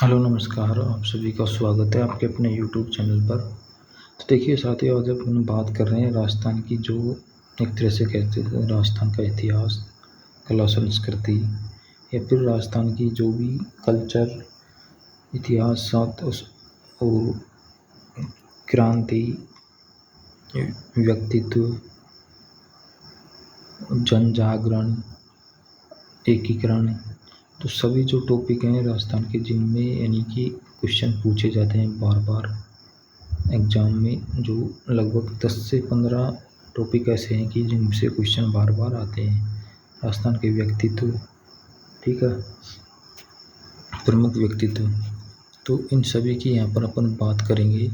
Hello नमस्कार, आप सभी का स्वागत है आपके अपने यूट्यूब चैनल पर। तो देखिए साथियों, आज अपन बात कर रहे हैं राजस्थान की, जो एक तरह से कहते हैं राजस्थान का इतिहास, कला, संस्कृति, या फिर राजस्थान की जो भी कल्चर, इतिहास साथ उस और क्रांति, व्यक्तित्व, जन जागरण, एकीकरण। तो सभी जो टॉपिक हैं राजस्थान के, जिनमें यानी कि क्वेश्चन पूछे जाते हैं बार बार एग्ज़ाम में, जो लगभग 10 से 15 टॉपिक ऐसे हैं कि जिनसे क्वेश्चन बार बार आते हैं। राजस्थान के व्यक्तित्व, ठीक है, प्रमुख व्यक्तित्व, तो इन सभी की यहाँ पर अपन बात करेंगे।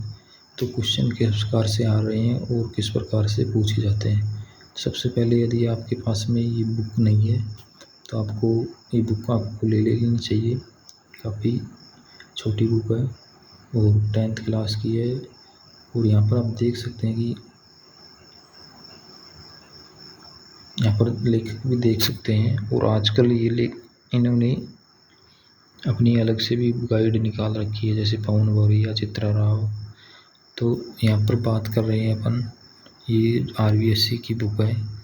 तो क्वेश्चन किस प्रकार से आ रहे हैं और किस प्रकार से पूछे जाते हैं। सबसे पहले, यदि आपके पास में ये बुक नहीं है तो आपको ये बुक आपको ले लेनी चाहिए। काफ़ी छोटी बुक है और 10th क्लास की है। और यहाँ पर आप देख सकते हैं कि यहाँ पर लेखक भी देख सकते हैं। और आजकल ये इन्होंने अपनी अलग से भी गाइड निकाल रखी है, जैसे पवन गौरी या चित्रा राव। तो यहाँ पर बात कर रहे हैं अपन, ये RBSC की बुक है।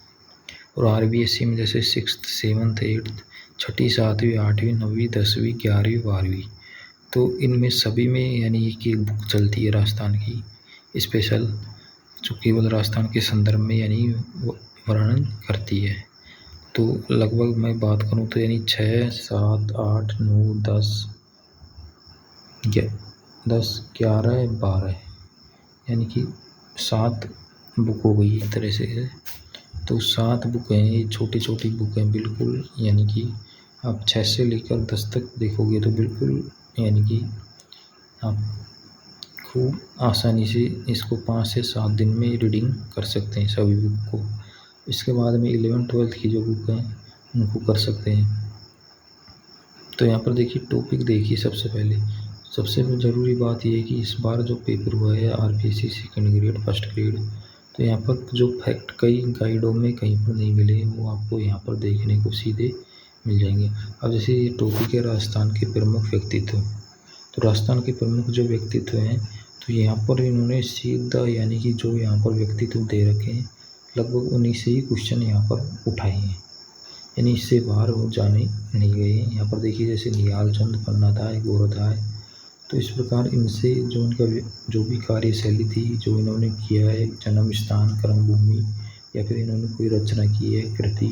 और RBSC में जैसे 6th 7th 8th, 6ठी 7वीं 8वीं 9वीं 10वीं 11वीं 12वीं, तो इनमें सभी में यानी कि एक बुक चलती है राजस्थान की स्पेशल, जो केवल राजस्थान के संदर्भ में यानी वर्णन करती है। तो लगभग मैं बात करूँ तो यानी 6 7 8 9 10 11 12, यानी कि 7 बुक हो गई एक तरह से। तो 7 बुक हैं, ये छोटी छोटी बुक हैं बिल्कुल, यानी कि आप 6 से लेकर 10 तक देखोगे तो बिल्कुल यानी कि आप खूब आसानी से इसको 5 से 7 दिन में रीडिंग कर सकते हैं सभी बुक को। इसके बाद में 11th 12th की जो बुक हैं उनको कर सकते हैं। तो यहाँ पर देखिए टॉपिक देखिए, सबसे ज़रूरी बात ये है कि इस बार जो पेपर हुआ है RBSC second grade first grade, तो यहाँ पर जो फैक्ट कई गाइडों में कहीं पर नहीं मिले, वो आपको यहाँ पर देखने को सीधे मिल जाएंगे। अब जैसे ये टॉपिक है राजस्थान के प्रमुख व्यक्तित्व। तो राजस्थान के प्रमुख जो व्यक्तित्व हैं, तो यहाँ पर इन्होंने सीधा यानी कि जो यहाँ पर व्यक्तित्व दे रखे हैं, लगभग उन्हीं से ही क्वेश्चन यहाँ पर उठाए हैं, यानी इससे बाहर वो जाने नहीं गए हैं। यहाँ पर देखिए जैसे निहाल चंद, पन्नाधाय, गोरधाय, तो इस प्रकार इनसे जो उनका जो भी कार्यशैली थी, जो इन्होंने किया है, जन्म स्थान, कर्मभूमि, या फिर इन्होंने कोई रचना की है, कृति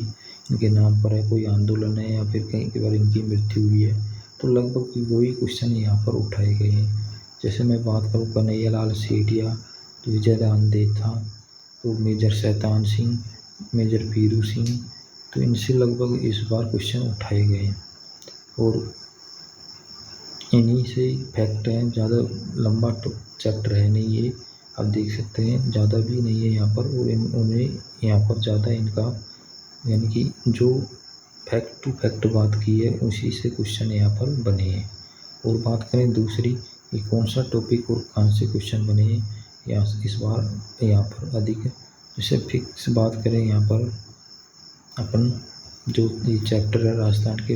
इनके नाम पर है, कोई आंदोलन है, या फिर कहीं बार इनकी मृत्यु हुई है, तो लगभग वही क्वेश्चन यहाँ पर उठाए गए हैं। जैसे मैं बात करूँ कन्हैया लाल सेठिया, तो विजय दान देथा, तो मेजर शैतान सिंह, मेजर पीरू सिंह, तो इनसे लगभग इस बार क्वेश्चन उठाए गए हैं। और इन्हीं से फैक्ट हैं, ज़्यादा लंबा चैप्टर है नहीं ये, आप देख सकते हैं, ज़्यादा भी नहीं है यहाँ पर। और उन्हें यहाँ पर ज़्यादा इनका यानी कि जो फैक्ट टू फैक्ट बात की है, उसी से क्वेश्चन यहाँ पर बने हैं। और बात करें दूसरी, ये कौन सा टॉपिक और कहाँ से क्वेश्चन बने हैं, या इस बार यहाँ पर अधिक है। जैसे फिक्स बात करें यहाँ पर अपन, जो ये चैप्टर है राजस्थान के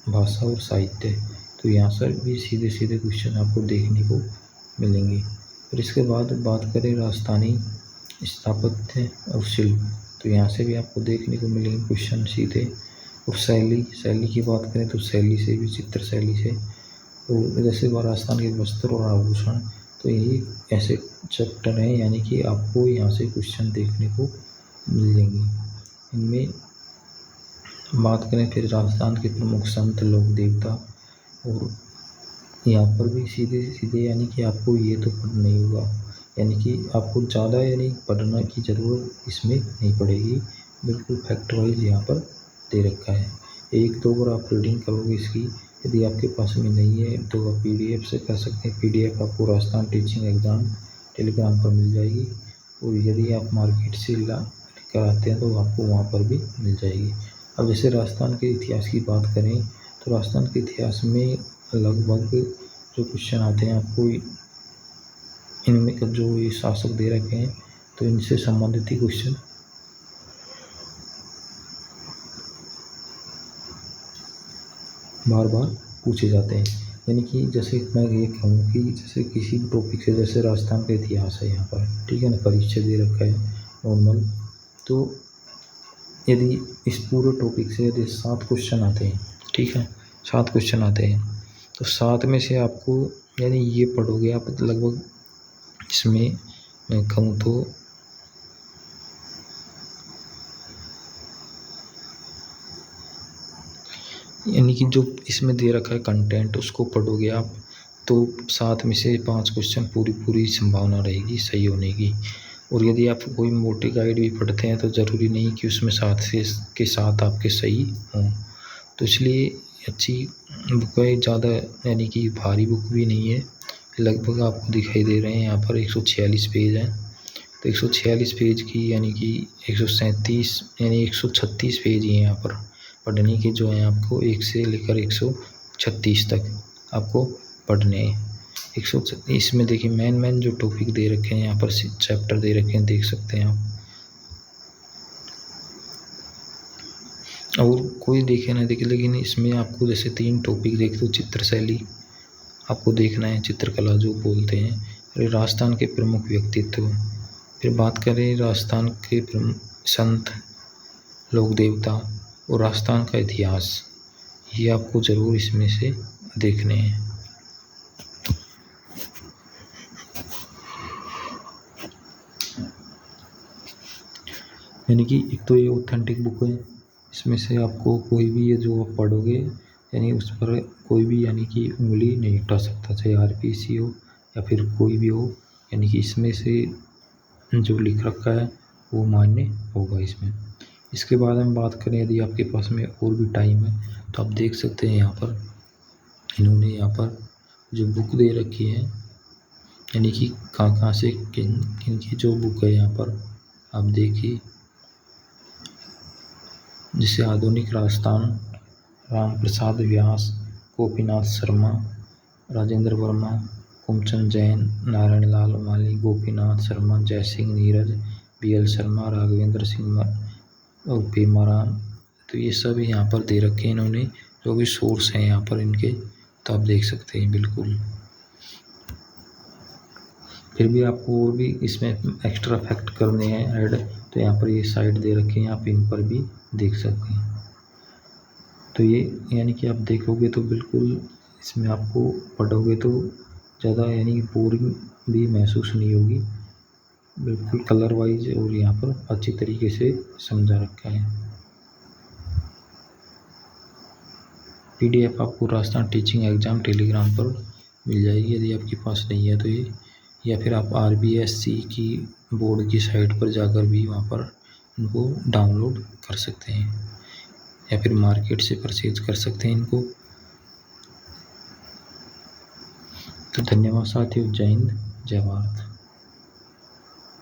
भाषा और साहित्य, तो यहाँ से भी सीधे सीधे क्वेश्चन आपको देखने को मिलेंगे। और इसके बाद बात करें राजस्थानी स्थापत्य और शिल्प, तो यहाँ से भी आपको देखने को मिलेंगे क्वेश्चन सीधे। और शैली की बात करें तो शैली से भी, चित्र शैली से। और जैसे राजस्थान के वस्त्र और आभूषण, तो यही ऐसे चैप्टर हैं यानी कि आपको यहाँ से क्वेश्चन देखने को मिल जाएंगे। इनमें बात करें फिर राजस्थान के प्रमुख संत, लोक देवता, और यहाँ पर भी सीधे सीधे यानी कि आपको ये तो पढ़ना नहीं होगा, यानी कि आपको ज़्यादा यानी पढ़ने की ज़रूरत इसमें नहीं पड़ेगी, बिल्कुल फैक्ट वाइज यहाँ पर दे रखा है। एक दो बार आप रीडिंग करोगे इसकी, यदि आपके पास में नहीं है तो आप PDF से कर सकते हैं। PDF आपको राजस्थान टीचिंग एग्ज़ाम टेलीग्राम पर मिल जाएगी। और यदि आप मार्केट से कराते हैं तो आपको वहाँ पर भी मिल जाएगी। अब जैसे राजस्थान के इतिहास की बात करें, तो राजस्थान के इतिहास में लगभग जो क्वेश्चन आते हैं आपको, इनमें जो ये शासक दे रखे हैं, तो इनसे संबंधित ही क्वेश्चन बार बार पूछे जाते हैं। यानी कि जैसे मैं ये कहूँ कि जैसे किसी टॉपिक से, जैसे राजस्थान का इतिहास है यहाँ पर, ठीक है ना, परीक्षा दे रखा है नॉर्मल। तो यदि इस पूरे टॉपिक से यदि 7 क्वेश्चन आते हैं, ठीक है, 7 क्वेश्चन आते हैं, तो 7 में से आपको यानी ये पढ़ोगे आप लगभग, इसमें मैं कहूँ तो यानी कि जो इसमें दे रखा है कंटेंट उसको पढ़ोगे आप, तो 7 में से 5 क्वेश्चन पूरी संभावना रहेगी सही होने की। और यदि आप कोई मोटी गाइड भी पढ़ते हैं तो ज़रूरी नहीं कि उसमें 7 से के 7 आपके सही हों। तो इसलिए अच्छी बुक है, ज़्यादा यानी कि भारी बुक भी नहीं है। लगभग आपको दिखाई दे रहे हैं यहाँ पर 146 पेज हैं। तो 146 पेज की यानी कि 137 यानी 136 पेज ही हैं यहाँ पर पढ़ने के, जो हैं आपको 1 से लेकर 136 तक आपको पढ़ने हैं। 100 इसमें देखिए मेन जो टॉपिक दे रखे हैं यहाँ पर, चैप्टर दे रखे हैं, देख सकते हैं आप। और कोई देखे ना देखे, लेकिन इसमें आपको जैसे 3 टॉपिक देख दो। चित्र शैली आपको देखना है, चित्रकला जो बोलते हैं, और राजस्थान के प्रमुख व्यक्तित्व। फिर बात करें राजस्थान के प्रमुख संत, लोक देवता और राजस्थान का इतिहास, ये आपको ज़रूर इसमें से देखने हैं। यानी कि एक तो ये ऑथेंटिक बुक है, इसमें से आपको कोई भी ये जो आप पढ़ोगे यानी उस पर कोई भी यानी कि उंगली नहीं उठा सकता, चाहे आरपीसी हो या फिर कोई भी हो। यानी कि इसमें से जो लिख रखा है वो मान्य होगा इसमें। इसके बाद हम बात करें, यदि आपके पास में और भी टाइम है तो आप देख सकते हैं यहाँ पर इन्होंने यहाँ पर जो बुक दे रखी है, यानी कि कहाँ से किन किन की जो बुक है यहाँ पर आप देखिए। जिसे आधुनिक राजस्थान, राम प्रसाद व्यास, गोपीनाथ शर्मा, राजेंद्र वर्मा, कुमचंद जैन, नारायण लाल माली, गोपीनाथ शर्मा, जयसिंह नीरज, BL शर्मा, राघवेंद्र सिंह और पेमाराम। तो ये सब यहाँ पर दे रखे हैं इन्होंने, जो भी सोर्स हैं यहाँ पर इनके, तो आप देख सकते हैं बिल्कुल। फिर भी आपको और भी इसमें एक्स्ट्रा फैक्ट करने हैं ऐड, तो यहाँ पर ये साइट दे रखे हैं, आप इन पर भी देख सकते हैं। तो ये यानी कि आप देखोगे तो बिल्कुल इसमें आपको पढ़ोगे तो ज़्यादा यानी बोरिंग भी महसूस नहीं होगी, बिल्कुल कलर वाइज और यहाँ पर अच्छी तरीके से समझा रखा है। PDF आपको राजस्थान टीचिंग एग्ज़ाम टेलीग्राम पर मिल जाएगी, यदि आपके पास नहीं है तो ये, या फिर आप RBSC की बोर्ड की साइट पर जाकर भी वहाँ पर इनको डाउनलोड कर सकते हैं, या फिर मार्केट से परचेज कर सकते हैं इनको। तो धन्यवाद साथियों, जय हिंद, जय भारत।